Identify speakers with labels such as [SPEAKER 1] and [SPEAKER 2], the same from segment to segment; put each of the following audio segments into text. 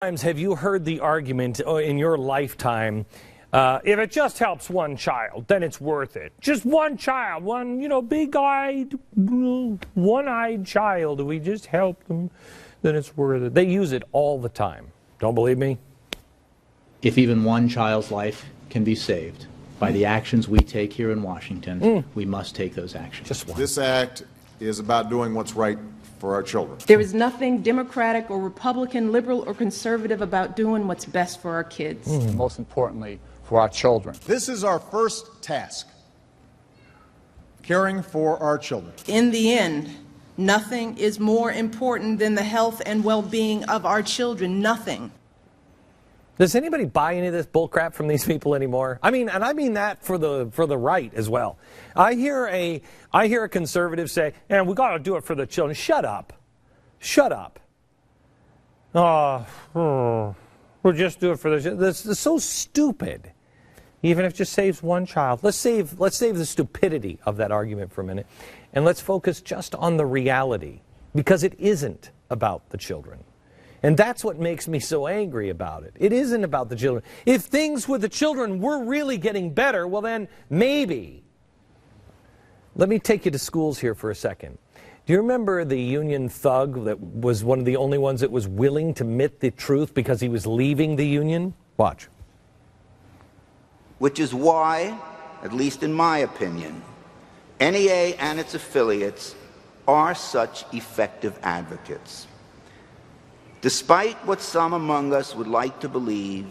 [SPEAKER 1] Times have you heard the argument in your lifetime, if it just helps one child, then it's worth it. Just one child, one, big-eyed, one-eyed child, if we just help them, then it's worth it. They use it all the time. Don't believe me?
[SPEAKER 2] If even one child's life can be saved by the actions we take here in Washington, we must take those actions.
[SPEAKER 1] Just one.
[SPEAKER 3] This act is about doing what's right for our children.
[SPEAKER 4] There is nothing Democratic or Republican, liberal or conservative about doing what's best for our kids.
[SPEAKER 5] Most importantly, for our children.
[SPEAKER 3] This is our first task, caring for our children.
[SPEAKER 4] In the end, nothing is more important than the health and well-being of our children. Nothing.
[SPEAKER 1] Does anybody buy any of this bullcrap from these people anymore? I mean, and I mean that for the right as well. I hear a conservative say, "And we got to do it for the children." Shut up, shut up. We'll just do it for the children. This is so stupid. Even if it just saves one child, let's save the stupidity of that argument for a minute, and let's focus just on the reality, because it isn't about the children. And that's what makes me so angry about it. It isn't about the children. If things with the children were really getting better, well then, maybe. Let me take you to schools here for a second. Do you remember the union thug that was one of the only ones that was willing to admit the truth because he was leaving the union? Watch.
[SPEAKER 6] Which is why, at least in my opinion, NEA and its affiliates are such effective advocates. Despite what some among us would like to believe,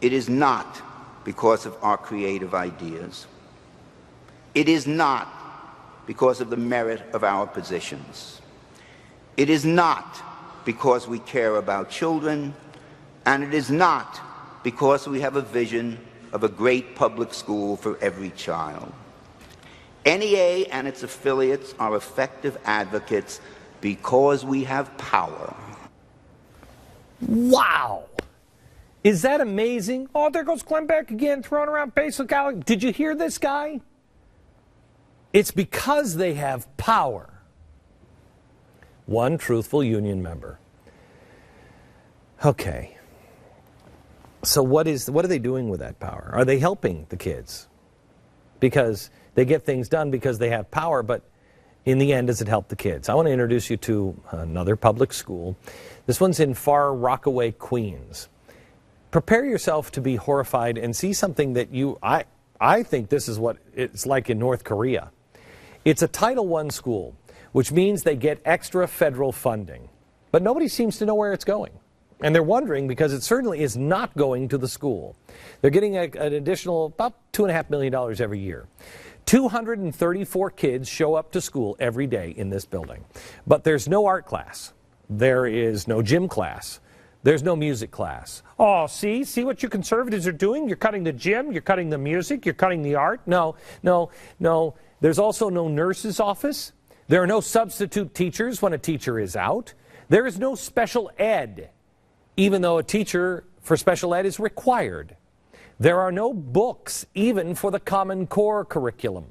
[SPEAKER 6] it is not because of our creative ideas. It is not because of the merit of our positions. It is not because we care about children, and it is not because we have a vision of a great public school for every child. NEA and its affiliates are effective advocates because we have power.
[SPEAKER 1] Wow! Is that amazing? Oh, there goes Glenn Beck again, throwing around basic algebra. Did you hear this guy? It's because they have power. One truthful union member. Okay. So what are they doing with that power? Are they helping the kids? Because they get things done because they have power, but in the end, does it help the kids? I want to introduce you to another public school. This one's in Far Rockaway, Queens. Prepare yourself to be horrified and see something that I think this is what it's like in North Korea. It's a Title I school, which means they get extra federal funding. But nobody seems to know where it's going. And they're wondering because it certainly is not going to the school. They're getting an additional about $2.5 million every year. 234 kids show up to school every day in this building. But there's no art class. There is no gym class. There's no music class. Oh, see what you conservatives are doing? You're cutting the gym, you're cutting the music, you're cutting the art. No. There's also no nurse's office. There are no substitute teachers when a teacher is out. There is no special ed, even though a teacher for special ed is required. There are no books, even for the Common Core curriculum.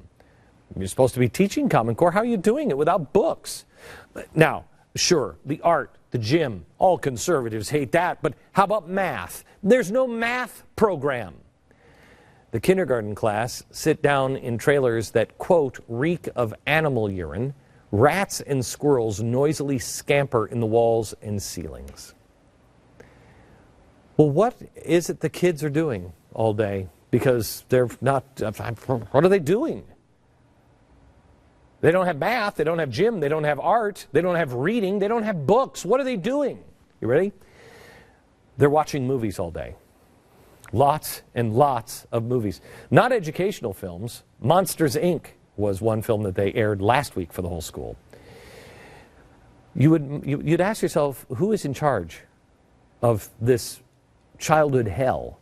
[SPEAKER 1] You're supposed to be teaching Common Core. How are you doing it without books? Now, sure, the art, the gym, all conservatives hate that, but how about math? There's no math program. The kindergarten class sit down in trailers that, quote, reek of animal urine. Rats and squirrels noisily scamper in the walls and ceilings. Well, what is it the kids are doing all day? Because they're not, what are they doing? They don't have math, they don't have gym, they don't have art, they don't have reading, they don't have books. What are they doing? You ready? They're watching movies all day. Lots and lots of movies. Not educational films. Monsters, Inc. was one film that they aired last week for the whole school. You'd ask yourself, who is in charge of this childhood hell?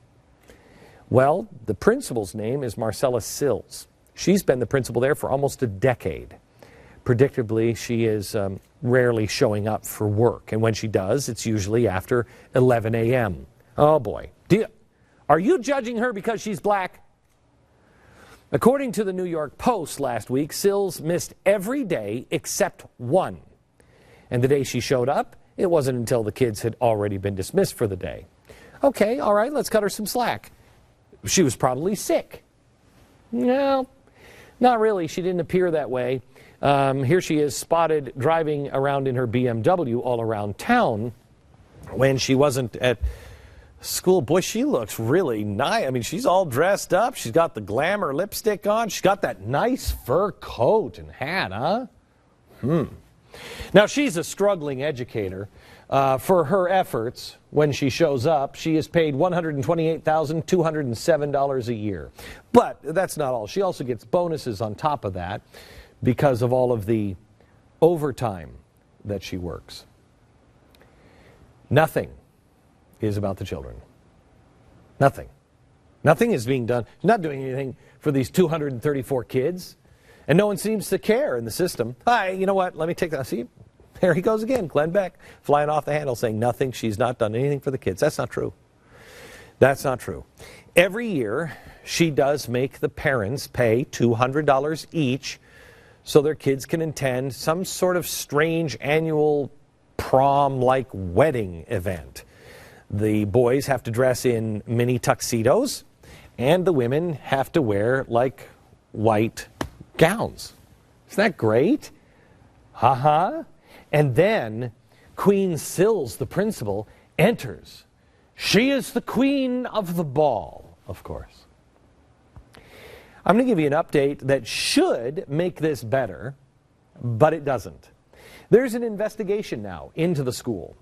[SPEAKER 1] Well, the principal's name is Marcella Sills. She's been the principal there for almost a decade. Predictably, she is rarely showing up for work, and when she does, it's usually after 11 a.m. Oh boy. Are you judging her because she's black? According to the New York Post last week, Sills missed every day except one. And the day she showed up, It wasn't until the kids had already been dismissed for the day. Okay, all right, let's cut her some slack. She was probably sick. No, not really. She didn't appear that way. Here she is spotted driving around in her BMW all around town when she wasn't at school. Boy, she looks really nice. I mean, she's all dressed up. She's got the glamour lipstick on. She's got that nice fur coat and hat, huh? Now, she's a struggling educator. For her efforts, when she shows up, she is paid $128,207 a year. But that's not all. She also gets bonuses on top of that because of all of the overtime that she works. Nothing is about the children. Nothing. Nothing is being done. She's not doing anything for these 234 kids. And no one seems to care in the system. Hi, you know what? Let me take that. See, there he goes again. Glenn Beck flying off the handle saying nothing. She's not done anything for the kids. That's not true. That's not true. Every year, she does make the parents pay $200 each so their kids can attend some sort of strange annual prom-like wedding event. The boys have to dress in mini tuxedos, and the women have to wear like white gowns. Isn't that great? And then Queen Sills, the principal, enters. She is the queen of the ball, of course. I'm going to give you an update that should make this better, but it doesn't. There's an investigation now into the school.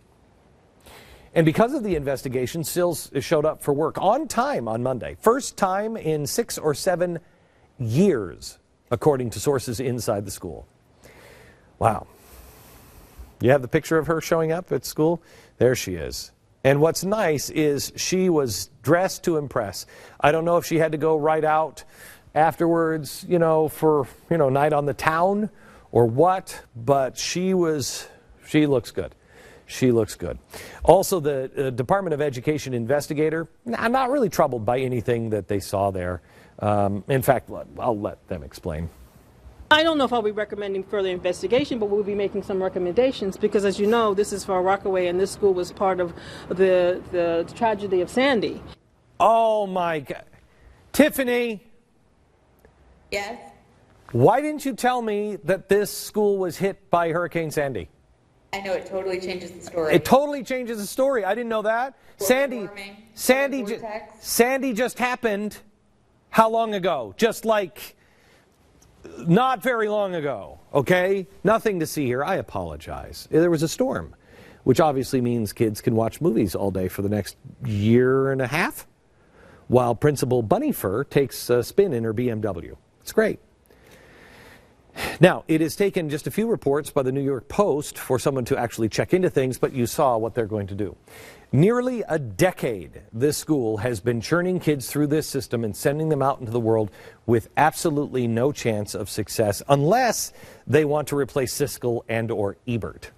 [SPEAKER 1] And because of the investigation, Sills showed up for work on time on Monday. First time in 6 or 7 years, according to sources inside the school. Wow. You have the picture of her showing up at school? There she is. And what's nice is she was dressed to impress. I don't know if she had to go right out afterwards, for, night on the town or what, but she looks good. She looks good. Also, the Department of Education investigator, I'm not really troubled by anything that they saw there. In fact, I'll let them explain.
[SPEAKER 7] I don't know if I'll be recommending further investigation, but we'll be making some recommendations because, as you know, this is Far Rockaway, and this school was part of the tragedy of Sandy.
[SPEAKER 1] Oh, my God. Tiffany.
[SPEAKER 8] Yes?
[SPEAKER 1] Why didn't you tell me that this school was hit by Hurricane Sandy?
[SPEAKER 8] I know, it totally changes the story.
[SPEAKER 1] It totally changes the story. I didn't know that. Sandy just happened how long ago? Just like not very long ago, okay? Nothing to see here. I apologize. There was a storm, which obviously means kids can watch movies all day for the next year and a half, while Principal Bunnyfur takes a spin in her BMW. It's great. Now, it has taken just a few reports by the New York Post for someone to actually check into things, but you saw what they're going to do. Nearly a decade, this school has been churning kids through this system and sending them out into the world with absolutely no chance of success unless they want to replace Siskel and or Ebert.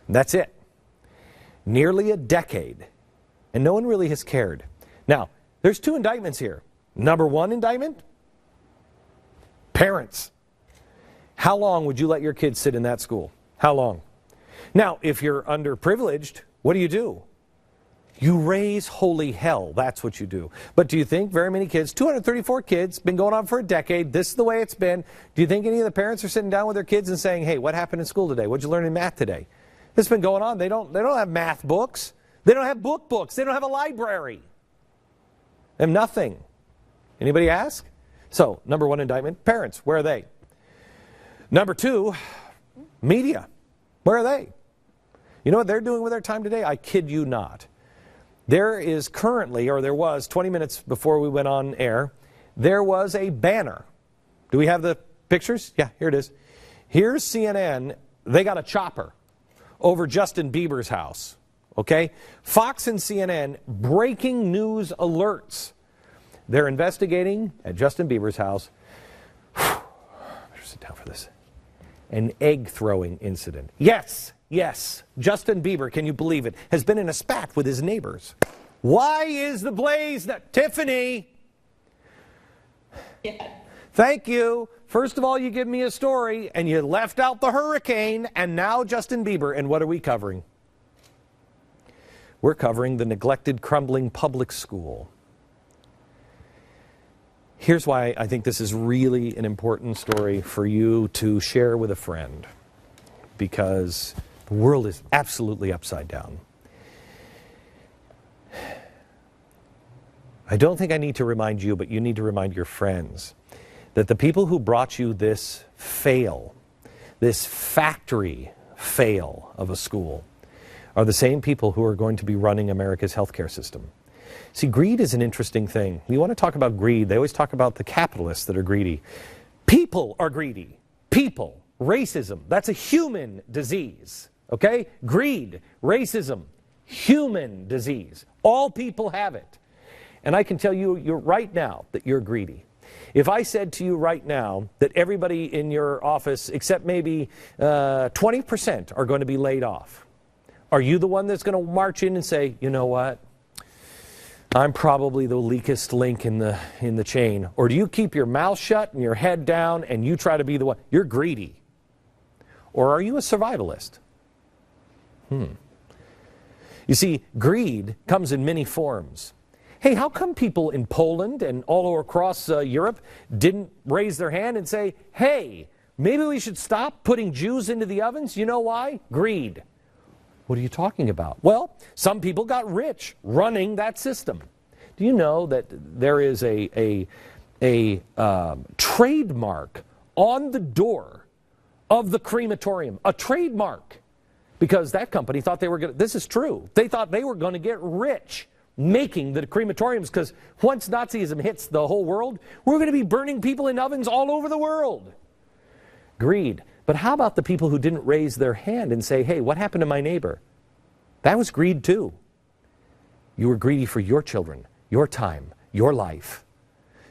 [SPEAKER 1] That's it. Nearly a decade, and no one really has cared. Now, there's 2 indictments here. Number 1 indictment, parents. How long would you let your kids sit in that school? How long? Now, if you're underprivileged, what do? You raise holy hell. That's what you do. But do you think very many kids, 234 kids, been going on for a decade, this is the way it's been. Do you think any of the parents are sitting down with their kids and saying, hey, what happened in school today? What'd you learn in math today? This has been going on. They don't have math books. They don't have books. They don't have a library. They have nothing. Anybody ask? So, number 1 indictment, parents, where are they? Number 2, media. Where are they? You know what they're doing with their time today? I kid you not. There is currently, or there was 20 minutes before we went on air, there was a banner. Do we have the pictures? Yeah, here it is. Here's CNN. They got a chopper over Justin Bieber's house. Okay? Fox and CNN, breaking news alerts. They're investigating at Justin Bieber's house. Better sit down for this. An egg-throwing incident. Yes, Justin Bieber, can you believe it, has been in a spat with his neighbors. Why is the blaze that... Tiffany!
[SPEAKER 8] Yeah.
[SPEAKER 1] Thank you. First of all, you give me a story, and you left out the hurricane, and now Justin Bieber. And what are we covering? We're covering the neglected, crumbling public school. Here's why I think this is really an important story for you to share with a friend, because the world is absolutely upside down. I don't think I need to remind you, but you need to remind your friends that the people who brought you this fail, this factory fail of a school, are the same people who are going to be running America's healthcare system. See, greed is an interesting thing. You want to talk about greed, they always talk about the capitalists that are greedy. People are greedy. People. Racism. That's a human disease. Okay? Greed. Racism. Human disease. All people have it. And I can tell you right now that you're greedy. If I said to you right now that everybody in your office, except maybe 20%, are going to be laid off, are you the one that's going to march in and say, you know what? I'm probably the weakest link in the chain. Or do you keep your mouth shut and your head down and you try to be the one? You're greedy. Or are you a survivalist? You see, greed comes in many forms. Hey, how come people in Poland and all across Europe didn't raise their hand and say, hey, maybe we should stop putting Jews into the ovens? You know why? Greed. What are you talking about? Well, some people got rich running that system. Do you know that there is a trademark on the door of the crematorium? A trademark. Because that company thought they were going to, this is true, they thought they were going to get rich making the crematoriums, because once Nazism hits the whole world, we're going to be burning people in ovens all over the world. Greed. But how about the people who didn't raise their hand and say, hey, what happened to my neighbor? That was greed too. You were greedy for your children, your time, your life.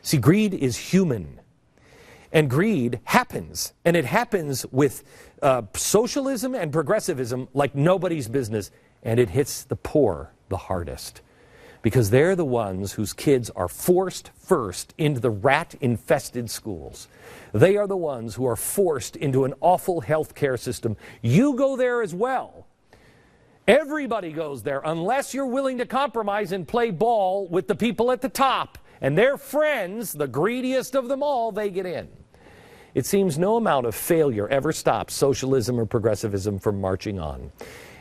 [SPEAKER 1] See, greed is human. And greed happens. And it happens with socialism and progressivism like nobody's business. And it hits the poor the hardest. Because they're the ones whose kids are forced first into the rat-infested schools. They are the ones who are forced into an awful health care system. You go there as well. Everybody goes there unless you're willing to compromise and play ball with the people at the top. And their friends, the greediest of them all, they get in. It seems no amount of failure ever stops socialism or progressivism from marching on.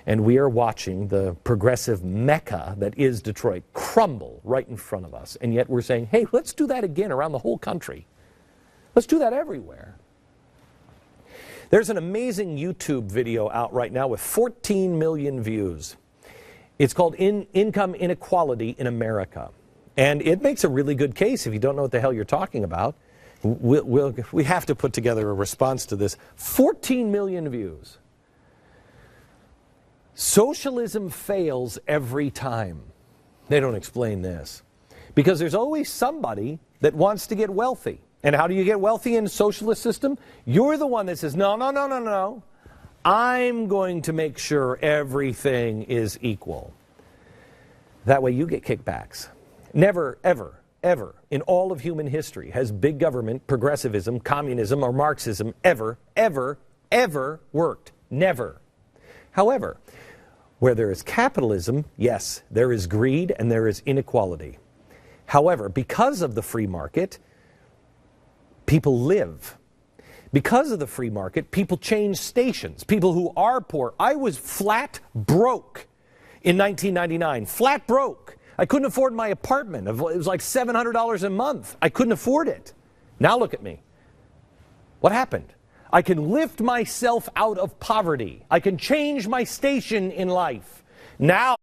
[SPEAKER 1] And we are watching the progressive mecca that is Detroit crumble right in front of us. And yet we're saying, hey, let's do that again around the whole country. Let's do that everywhere. There's an amazing YouTube video out right now with 14 million views. It's called Income Inequality in America. And it makes a really good case if you don't know what the hell you're talking about. We have to put together a response to this. 14 million views. Socialism fails every time. They don't explain this. Because there's always somebody that wants to get wealthy. And how do you get wealthy in a socialist system? You're the one that says, no, no, no, no, no. I'm going to make sure everything is equal. That way you get kickbacks. Never, ever, ever in all of human history has big government, progressivism, communism, or Marxism ever, ever, ever worked. Never. However, where there is capitalism, yes, there is greed and there is inequality. However, because of the free market, people live. Because of the free market, people change stations. People who are poor. I was flat broke in 1999. Flat broke. I couldn't afford my apartment. It was like $700 a month. I couldn't afford it. Now look at me. What happened? I can lift myself out of poverty. I can change my station in life. Now